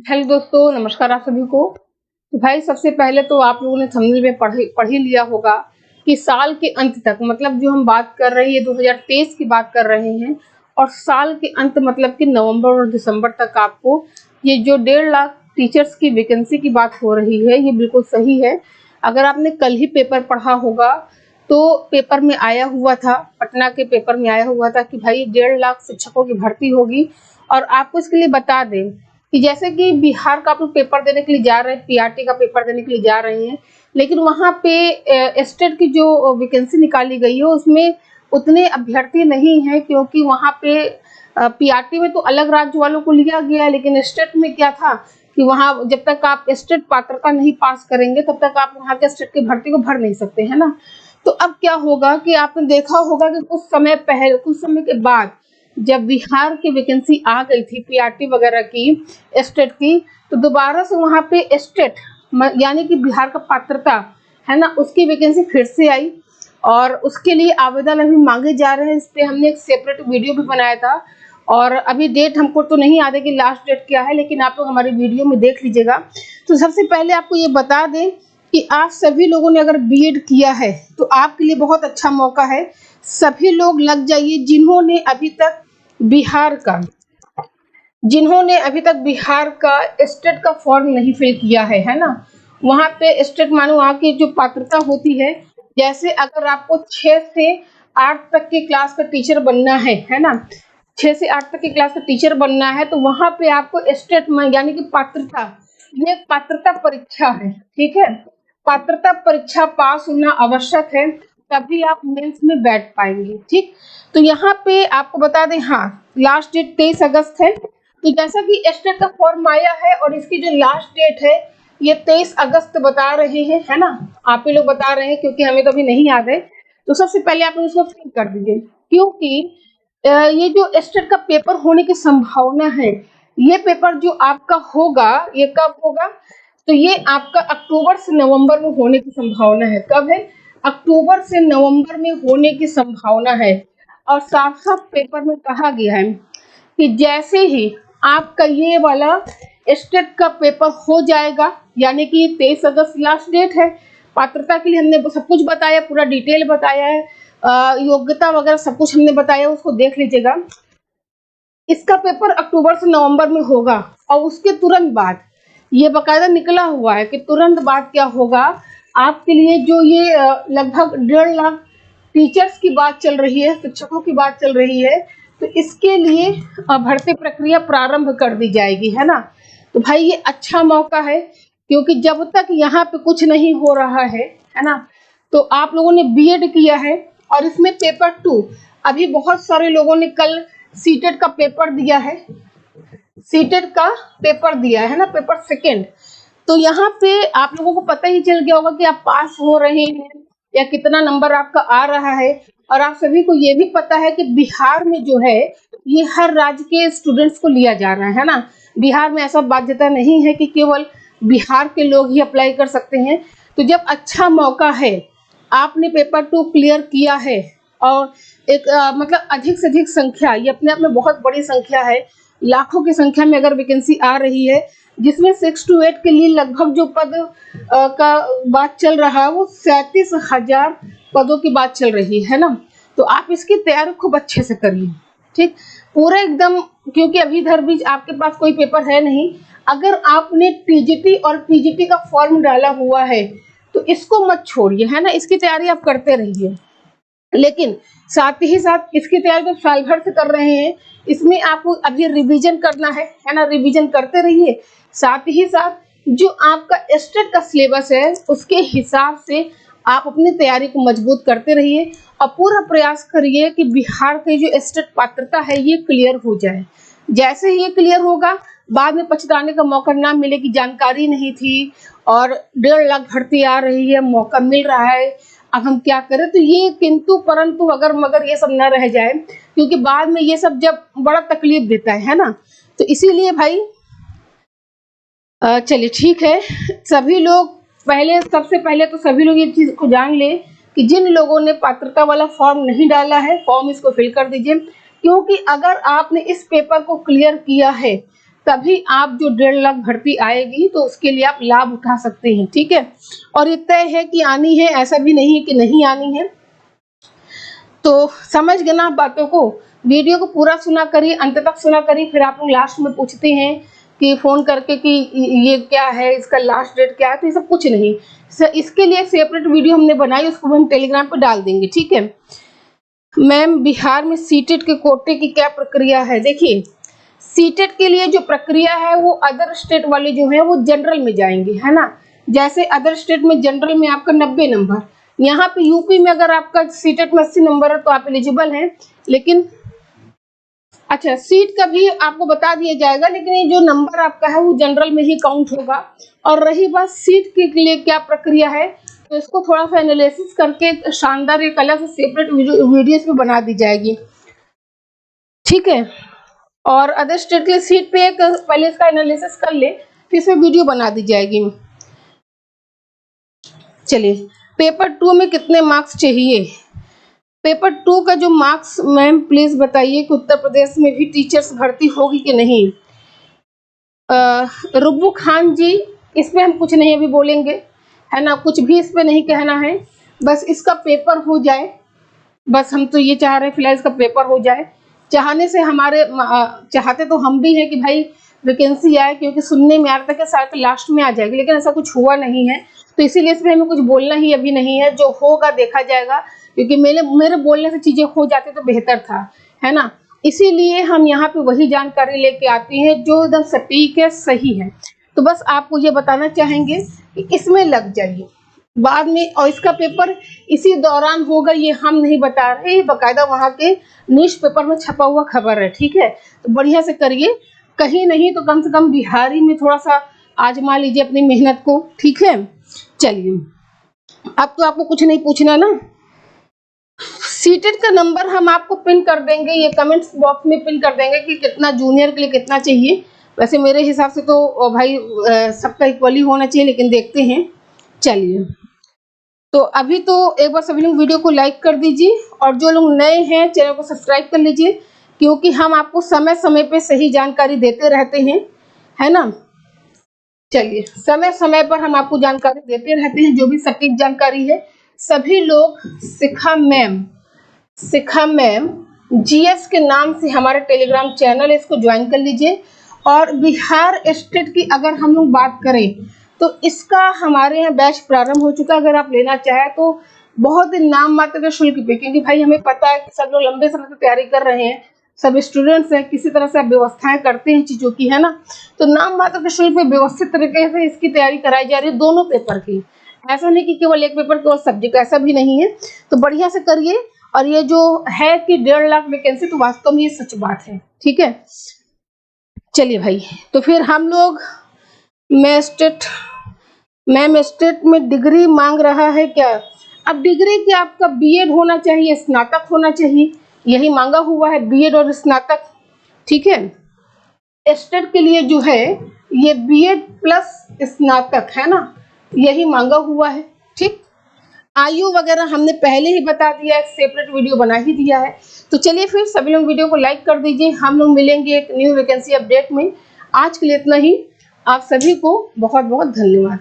Hello दोस्तों, नमस्कार आप सभी को। तो भाई सबसे पहले तो आप लोगों ने थंबनेल में पढ़ ही लिया होगा कि साल के अंत तक मतलब जो हम बात कर रहे हैं ये 2023 की बात कर रहे हैं और साल के अंत मतलब कि नवंबर और दिसंबर तक आपको ये जो 1.5 लाख टीचर्स की वैकेंसी की बात हो रही है ये बिल्कुल सही है। अगर आपने कल ही पेपर पढ़ा होगा तो पेपर में आया हुआ था, पटना के पेपर में आया हुआ था कि भाई 1.5 लाख शिक्षकों की भर्ती होगी। और आपको इसके लिए बता दें कि जैसे कि बिहार का आप लोग पेपर देने के लिए जा रहे हैं, पीआरटी का पेपर देने के लिए जा रहे हैं, लेकिन वहाँ पे स्टेट की जो वैकेंसी निकाली गई है उसमें उतने अभ्यर्थी नहीं हैं, क्योंकि वहाँ पे पीआरटी में तो अलग राज्य वालों को लिया गया है, लेकिन स्टेट में क्या था कि वहाँ जब तक आप स्टेट पात्रता नहीं पास करेंगे तब तक आप वहाँ के स्टेट की भर्ती को भर नहीं सकते, है ना। तो अब क्या होगा कि आपने देखा होगा कि कुछ समय के बाद जब बिहार की वैकेंसी आ गई थी पीआरटी वगैरह की स्टेट की, तो दोबारा से वहाँ पे स्टेट यानी कि बिहार का पात्रता है ना उसकी वैकेंसी फिर से आई और उसके लिए आवेदन अभी मांगे जा रहे हैं। इस पे हमने एक सेपरेट वीडियो भी बनाया था और अभी डेट हमको तो नहीं याद है कि लास्ट डेट क्या है, लेकिन आप लोग हमारी वीडियो में देख लीजिएगा। तो सबसे पहले आपको ये बता दें कि आप सभी लोगों ने अगर बीएड किया है तो आपके लिए बहुत अच्छा मौका है। सभी लोग लग जाइए जिन्होंने अभी तक बिहार का स्टेट का फॉर्म नहीं फिल किया है ना। वहाँ पे स्टेट मानो वहाँ की जो पात्रता होती है, जैसे अगर आपको 6 से 8 तक की क्लास का टीचर बनना है ना, 6 से 8 तक की क्लास का टीचर बनना है तो वहाँ पे आपको स्टेट में यानी कि पात्रता, ये पात्रता परीक्षा है, ठीक है। पात्रता परीक्षा पास होना आवश्यक है, तभी आप मेंस में बैठ पाएंगे, ठीक। तो यहाँ पे आपको बता दें, हाँ लास्ट डेट 23 अगस्त है। तो जैसा कि स्टेट का फॉर्म आया है और इसकी जो लास्ट डेट है ये 23 अगस्त बता रहे हैं, है ना। आप ही लोग बता रहे हैं क्योंकि हमें तो अभी नहीं याद है। तो सबसे पहले आप लोग इसको फिल कर दीजिए, क्योंकि ये जो स्टेट का पेपर होने की संभावना है, ये पेपर जो आपका होगा ये कब होगा, तो ये आपका अक्टूबर से नवंबर में होने की संभावना है। कब है? अक्टूबर से नवंबर में होने की संभावना है। और साफ साफ पेपर में कहा गया है कि जैसे ही आपका ये वाला स्टेट का पेपर हो जाएगा, यानी कि 23 अगस्त लास्ट डेट है, पात्रता के लिए हमने सब कुछ बताया, पूरा डिटेल बताया है, योग्यता वगैरह सब कुछ हमने बताया, उसको देख लीजिएगा। इसका पेपर अक्टूबर से नवंबर में होगा और उसके तुरंत बाद ये बकायदा निकला हुआ है कि तुरंत बाद क्या होगा आपके लिए, जो ये लगभग 1.5 लाख टीचर्स की बात चल रही है, शिक्षकों की बात चल रही है, तो इसके लिए भर्ती प्रक्रिया प्रारंभ कर दी जाएगी, है ना। तो भाई ये अच्छा मौका है, क्योंकि जब तक यहाँ पे कुछ नहीं हो रहा है ना। तो आप लोगों ने बीएड किया है और इसमें पेपर 2 अभी बहुत सारे लोगों ने कल सीटेट का पेपर दिया है, सीटेट का पेपर दिया है ना, पेपर 2। तो यहाँ पे आप लोगों को पता ही चल गया होगा कि आप पास हो रहे हैं या कितना नंबर आपका आ रहा है। और आप सभी को ये भी पता है कि बिहार में जो है ये हर राज्य के स्टूडेंट्स को लिया जा रहा है ना। बिहार में ऐसा बाध्यता नहीं है कि केवल बिहार के लोग ही अप्लाई कर सकते हैं। तो जब अच्छा मौका है, आपने पेपर 2 क्लियर किया है और एक मतलब अधिक से अधिक संख्या, ये अपने आप में बहुत बड़ी संख्या है, लाखों की संख्या में अगर वैकेंसी आ रही है, जिसमें 6 to 8 के लिए लगभग जो पद का बात चल रहा है वो 37,000 पदों की बात चल रही है ना। तो आप इसकी तैयारी खूब अच्छे से करिए, ठीक, पूरा एकदम, क्योंकि अभी इधर भी आपके पास कोई पेपर है नहीं। अगर आपने टीजीटी और पीजीटी का फॉर्म डाला हुआ है तो इसको मत छोड़िए, है ना, इसकी तैयारी आप करते रहिए। लेकिन साथ ही साथ इसकी तैयारी तो साल भर से कर रहे हैं, इसमें आपको अभी रिवीजन करना है ना, रिवीजन करते रहिए। साथ ही साथ जो आपका स्टेट का सिलेबस है उसके हिसाब से आप अपनी तैयारी को मजबूत करते रहिए और पूरा प्रयास करिए कि बिहार की जो स्टेट पात्रता है ये क्लियर हो जाए। जैसे ही ये क्लियर होगा बाद में पछताने का मौका ना मिले कि जानकारी नहीं थी और 1.5 लाख भर्ती आ रही है, मौका मिल रहा है, अब हम क्या करें। तो ये किंतु परंतु अगर मगर ये सब ना रह जाए, क्योंकि बाद में ये सब जब बड़ा तकलीफ देता है ना। तो इसीलिए भाई चलिए ठीक है, सभी लोग सबसे पहले तो सभी लोग ये चीज को जान ले कि जिन लोगों ने पात्रता वाला फॉर्म नहीं डाला है, फॉर्म इसको फिल कर दीजिए, क्योंकि अगर आपने इस पेपर को क्लियर किया है तभी आप जो 1.5 लाख भर्ती आएगी तो उसके लिए आप लाभ उठा सकते हैं, ठीक है। और ये तय है कि आनी है, ऐसा भी नहीं है कि नहीं आनी है। तो समझ गए ना आप बातों को। वीडियो को पूरा सुना करिए, अंत तक सुना करिए। फिर आप लोग लास्ट में पूछते हैं कि फ़ोन करके कि ये क्या है, इसका लास्ट डेट क्या है, तो ये सब कुछ नहीं। इसके लिए सेपरेट वीडियो हमने बनाई, उसको हम टेलीग्राम पर डाल देंगे, ठीक है। मैम बिहार में सीटेट के कोटे की क्या प्रक्रिया है? देखिए, सीटेट के लिए जो प्रक्रिया है वो अदर स्टेट वाले जो है वो जनरल में जाएंगे, है ना। जैसे अदर स्टेट में जनरल में आपका 90 नंबर, यहाँ पे यूपी में अगर आपका सीटेट में 80 नंबर है तो आप एलिजिबल हैं। लेकिन अच्छा, सीट का भी आपको बता दिया जाएगा, लेकिन ये जो नंबर आपका है वो जनरल में ही काउंट होगा। और रही बात सीट के लिए क्या प्रक्रिया है, तो इसको थोड़ा सा एनालिसिस करके शानदार एक अलग से सेपरेट वीडियोस में बना दी जाएगी, ठीक है। और अदर स्टेट के सीट पे एक पहले इसका एनालिसिस कर ले, फिर इसमें वीडियो बना दी जाएगी। चलिए, पेपर 2 में कितने मार्क्स चाहिए? पेपर 2 का जो मार्क्स, मैम प्लीज बताइए कि उत्तर प्रदेश में भी टीचर्स भर्ती होगी कि नहीं। रुब्बू खान जी, इस पे हम कुछ नहीं अभी बोलेंगे, है ना, कुछ भी इस पे नहीं कहना है। बस इसका पेपर हो जाए, बस हम तो ये चाह रहे हैं फिलहाल इसका पेपर हो जाए। चाहने से हमारे चाहते तो हम भी हैं कि भाई वैकेंसी आए, क्योंकि सुनने में आ रहा था कि शायद लास्ट में आ जाएगी, लेकिन ऐसा कुछ हुआ नहीं है। तो इसीलिए इसमें हमें कुछ बोलना ही अभी नहीं है, जो होगा देखा जाएगा। क्योंकि मेरे बोलने से चीज़ें हो जाती तो बेहतर था, है ना। इसीलिए हम यहाँ पे वही जानकारी लेके आते हैं जो एकदम सटीक है, सही है। तो बस आपको ये बताना चाहेंगे कि इसमें लग जाइए बाद में, और इसका पेपर इसी दौरान होगा ये हम नहीं बता रहे, बाकायदा वहाँ के न्यूज पेपर में छपा हुआ खबर है, ठीक है। तो बढ़िया से करिए, कहीं नहीं तो कम से कम बिहारी में थोड़ा सा आजमा लीजिए अपनी मेहनत को, ठीक है। चलिए, अब तो आपको कुछ नहीं पूछना ना। सीटेट का नंबर हम आपको पिन कर देंगे, ये कमेंट्स बॉक्स में पिन कर देंगे कि कितना जूनियर के लिए कितना चाहिए। वैसे मेरे हिसाब से तो भाई सबका इक्वली होना चाहिए, लेकिन देखते हैं। चलिए, तो अभी तो एक बार सभी लोग वीडियो को लाइक कर दीजिए, और जो लोग नए हैं चैनल को सब्सक्राइब कर लीजिए, क्योंकि हम आपको समय समय पे सही जानकारी देते रहते हैं, है ना। चलिए, समय समय पर हम आपको जानकारी देते रहते हैं, जो भी सटीक जानकारी है। सभी लोग शिखा मैम जीएस के नाम से हमारे टेलीग्राम चैनल है, इसको ज्वाइन कर लीजिए। और बिहार स्टेट की अगर हम लोग बात करें तो इसका हमारे यहाँ बैच प्रारंभ हो चुका है। अगर आप लेना चाहें तो बहुत ही नाम मात्र के शुल्क पे, क्योंकि भाई हमें पता है कि सब लोग लंबे समय से तैयारी कर रहे हैं, सब स्टूडेंट्स हैं, किसी तरह से आप व्यवस्थाएं करते हैं चीज़ों की, है ना। तो नाम मात्र के शुल्क पे व्यवस्थित तरीके से इसकी तैयारी कराई जा रही है, दोनों पेपर की। ऐसा नहीं कि केवल एक पेपर केवल सब्जेक्ट, ऐसा भी नहीं है। तो बढ़िया से करिए। और ये जो है कि 1.5 लाख वैकेंसी, तो वास्तव में ये सच बात है, ठीक है। चलिए भाई, तो फिर हम लोग मैम स्टेट में डिग्री मांग रहा है क्या? अब डिग्री क्या, आपका बीएड होना चाहिए, स्नातक होना चाहिए, यही मांगा हुआ है, बीएड और स्नातक, ठीक है। स्टेट के लिए जो है ये बीएड प्लस स्नातक, है ना, यही मांगा हुआ है, ठीक। आयु वगैरह हमने पहले ही बता दिया है, सेपरेट वीडियो बना ही दिया है। तो चलिए फिर सभी लोग वीडियो को लाइक कर दीजिए। हम लोग मिलेंगे एक न्यू वैकेंसी अपडेट में। आज के लिए इतना ही। आप सभी को बहुत बहुत धन्यवाद।